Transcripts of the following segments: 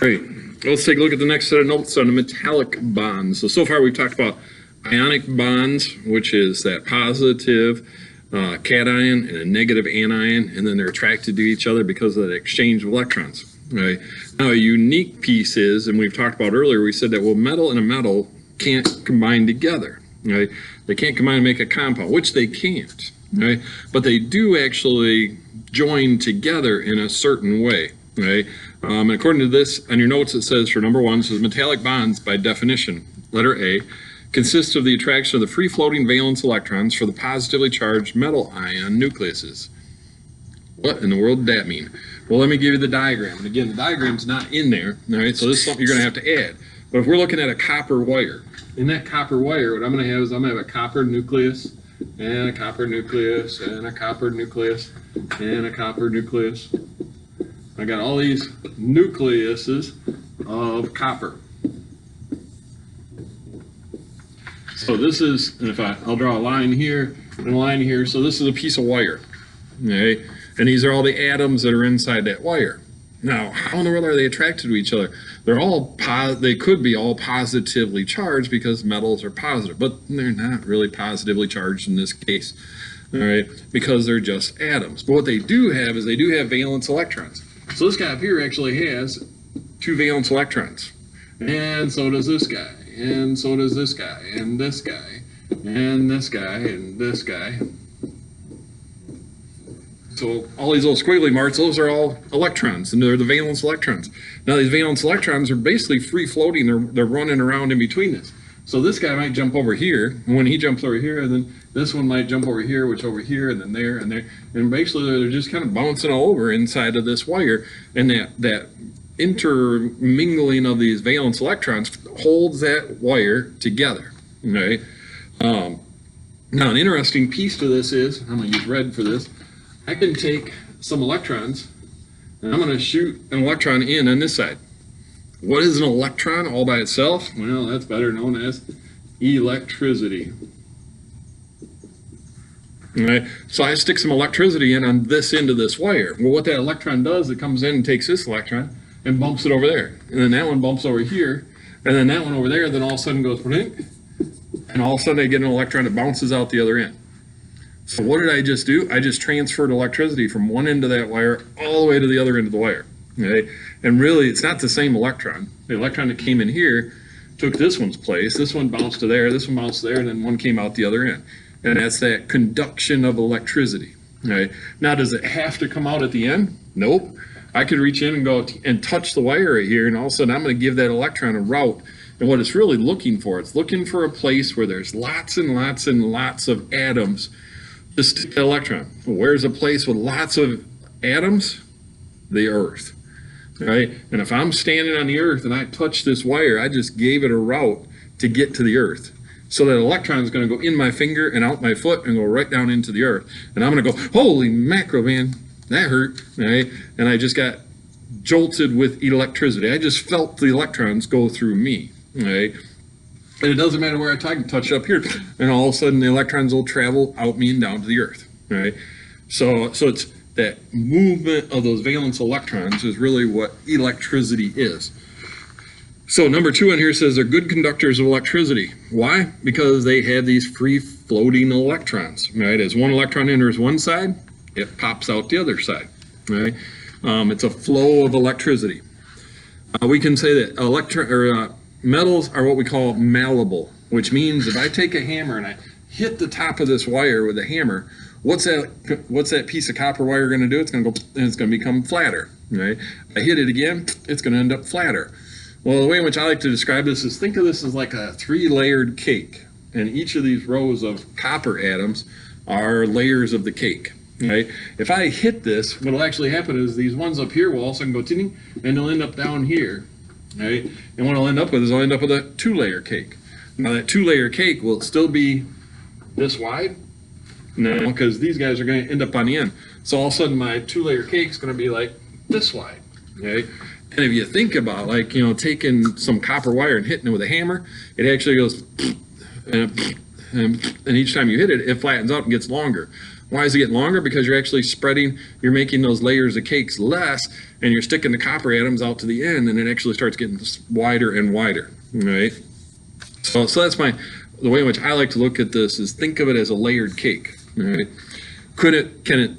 All right, let's take a look at the next set of notes on the metallic bonds. So far we've talked about ionic bonds, which is that positive cation and a negative anion, and then they're attracted to each other because of the exchange of electrons. Right. Now a unique piece is, and we've talked about earlier, we said that, well, metal and a metal can't combine together. Right? They can't combine and make a compound, which they can't. Right? But they do actually join together in a certain way. Right? And according to this, on your notes it says for number one, it says metallic bonds by definition, letter A, consists of the attraction of the free-floating valence electrons for the positively charged metal ion nucleuses. What in the world did that mean? Well, let me give you the diagram. And again, the diagram's not in there, all right? So this is something you're going to have to add. But if we're looking at a copper wire, in that copper wire, what I'm going to have is I'm going to have a copper nucleus, and a copper nucleus, and a copper nucleus, and a copper nucleus. I got all these nucleuses of copper. So this is, and if I'll draw a line here and a line here, so this is a piece of wire, okay? And these are all the atoms that are inside that wire. Now, how in the world are they attracted to each other? They're all they could be all positively charged because metals are positive, but they're not really positively charged in this case, all right? Because they're just atoms. But what they do have is they do have valence electrons. So this guy up here actually has 2 valence electrons, and so does this guy, and so does this guy, and this guy, and this guy, and this guy. So all these little squiggly marks, those are all electrons, and they're the valence electrons. Now these valence electrons are basically free floating, they're running around in between this. So this guy might jump over here, and when he jumps over here, then this one might jump over here, which over here, and then there, and there. And basically they're just kind of bouncing all over inside of this wire, and that intermingling of these valence electrons holds that wire together, okay? Now an interesting piece to this is, I'm going to use red for this, I can take some electrons, and I'm going to shoot an electron in on this side. What is an electron all by itself? Well, that's better known as electricity. All right, so I stick some electricity in on this end of this wire. Well, what that electron does, it comes in and takes this electron and bumps it over there. And then that one bumps over here, and then that one over there, then all of a sudden goes, and all of a sudden I get an electron that bounces out the other end. So what did I just do? I just transferred electricity from one end of that wire all the way to the other end of the wire. Okay? And really, it's not the same electron. The electron that came in here took this one's place. This one bounced to there, this one bounced to there, and then one came out the other end. And that's that conduction of electricity. Okay? Now, does it have to come out at the end? Nope. I could reach in and go and touch the wire right here, and all of a sudden I'm going to give that electron a route. And what it's really looking for, it's looking for a place where there's lots and lots and lots of atoms. Just the electron. Where's a place with lots of atoms? The Earth. Right? And if I'm standing on the Earth and I touch this wire, I just gave it a route to get to the Earth. So that electron is going to go in my finger and out my foot and go right down into the Earth. And I'm going to go, holy macro, man, that hurt. Right? And I just got jolted with electricity. I just felt the electrons go through me. Right? And it doesn't matter where I can touch up here, and all of a sudden the electrons will travel out me and down to the Earth, right? So it's that movement of those valence electrons is really what electricity is. So number 2 on here says they're good conductors of electricity. Why? Because they have these free-floating electrons, right? As one electron enters one side, it pops out the other side, right? It's a flow of electricity. We can say that metals are what we call malleable, which means if I take a hammer and I hit the top of this wire with a hammer, what's that piece of copper wire going to do? It's going to go, and it's going to become flatter, right? I hit it again, it's going to end up flatter. Well, the way in which I like to describe this is, think of this as like a 3-layered cake, and each of these rows of copper atoms are layers of the cake, right? If I hit this, what will actually happen is these ones up here will all of a sudden go ting, and they'll end up down here. Right? And what I'll end up with is I'll end up with a 2-layer cake. Now that 2-layer cake will still be this wide? No, because these guys are going to end up on the end. So all of a sudden my 2-layer cake is going to be like this wide. Okay? And if you think about, like, taking some copper wire and hitting it with a hammer, it actually goes and each time you hit it, it flattens out and gets longer. Why is it getting longer? Because you're actually spreading, you're making those layers of cakes less, and you're sticking the copper atoms out to the end, and it actually starts getting wider and wider, right? So that's the way in which I like to look at this is think of it as a layered cake, right?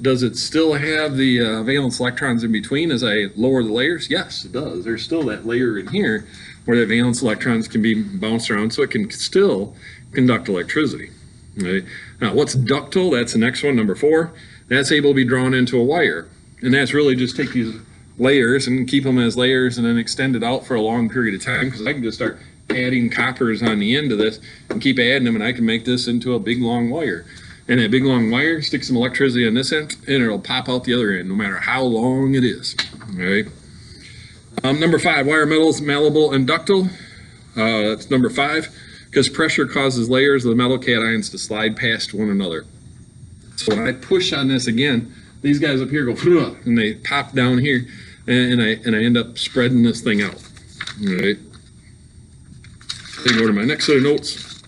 Does it still have the valence electrons in between as I lower the layers? Yes, it does. There's still that layer in here where the valence electrons can be bounced around, so it can still conduct electricity. Right? Now, what's ductile? That's the next one, number 4. That's able to be drawn into a wire. And that's really just take these layers and keep them as layers and then extend it out for a long period of time, because I can just start adding coppers on the end of this and keep adding them, and I can make this into a big long wire. And that big long wire, stick some electricity on this end, and it'll pop out the other end, no matter how long it is. Right? Number 5, wire metals, malleable and ductile. That's number 5, because pressure causes layers of the metal cations to slide past one another. So when I push on this again, these guys up here go, and they pop down here, and I end up spreading this thing out. All right. Then go to my next set of notes.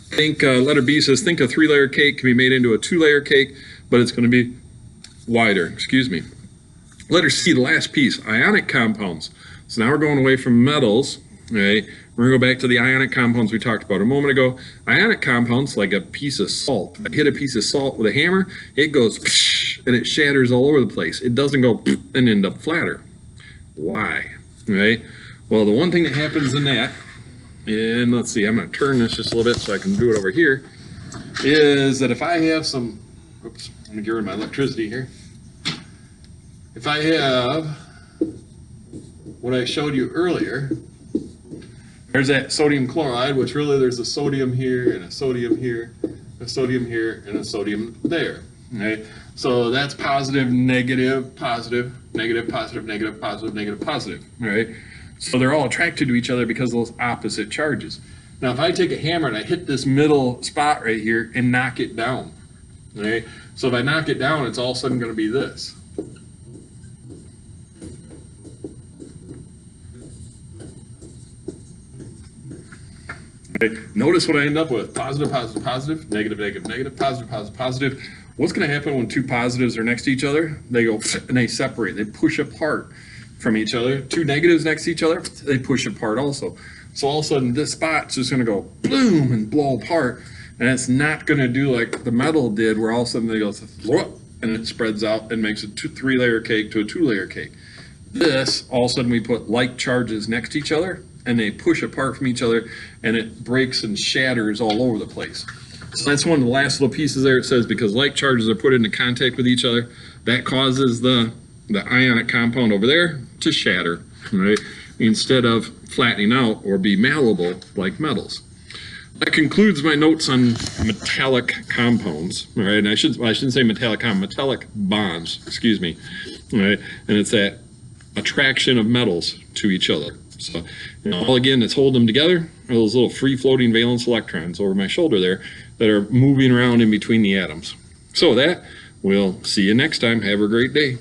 Think letter B says, think a 3-layer cake can be made into a 2-layer cake, but it's going to be wider. Excuse me. Letter C, the last piece, ionic compounds. So now we're going away from metals. Right? We're going to go back to the ionic compounds we talked about a moment ago. Ionic compounds, like a piece of salt. I hit a piece of salt with a hammer, it goes and it shatters all over the place. It doesn't go and end up flatter. Why? Right? Well, the one thing that happens in that, and let's see, I'm going to turn this just a little bit so I can do it over here, is that if I have some, oops, let me get rid of my electricity here. If I have what I showed you earlier, there's that sodium chloride, which really there's a sodium here and a sodium here, a sodium here, and a sodium there. Right? So that's positive, negative, positive, negative, positive, negative, positive, negative, positive. Right? So they're all attracted to each other because of those opposite charges. Now, if I take a hammer and I hit this middle spot right here and knock it down, right? So if I knock it down, it's all of a sudden going to be this. Okay. Notice what I end up with. Positive, positive, positive, negative, negative, negative, positive, positive, positive. What's going to happen when 2 positives are next to each other? They go and they separate. They push apart from each other. 2 negatives next to each other, they push apart also. So all of a sudden this spot's just going to go boom and blow apart, and it's not going to do like the metal did, where all of a sudden they go and it spreads out and makes a 3-layer cake to a 2-layer cake. This, all of a sudden we put like charges next to each other and they push apart from each other, and it breaks and shatters all over the place. So that's one of the last little pieces there. It says because like charges are put into contact with each other, that causes the ionic compound over there to shatter, right? Instead of flattening out or be malleable like metals. That concludes my notes on metallic compounds, all right? And I shouldn't say metallic bonds, excuse me, all right? And it's that attraction of metals to each other. So, all again, that's holding them together are those little free-floating valence electrons over my shoulder there that are moving around in between the atoms. So with that, we'll see you next time. Have a great day.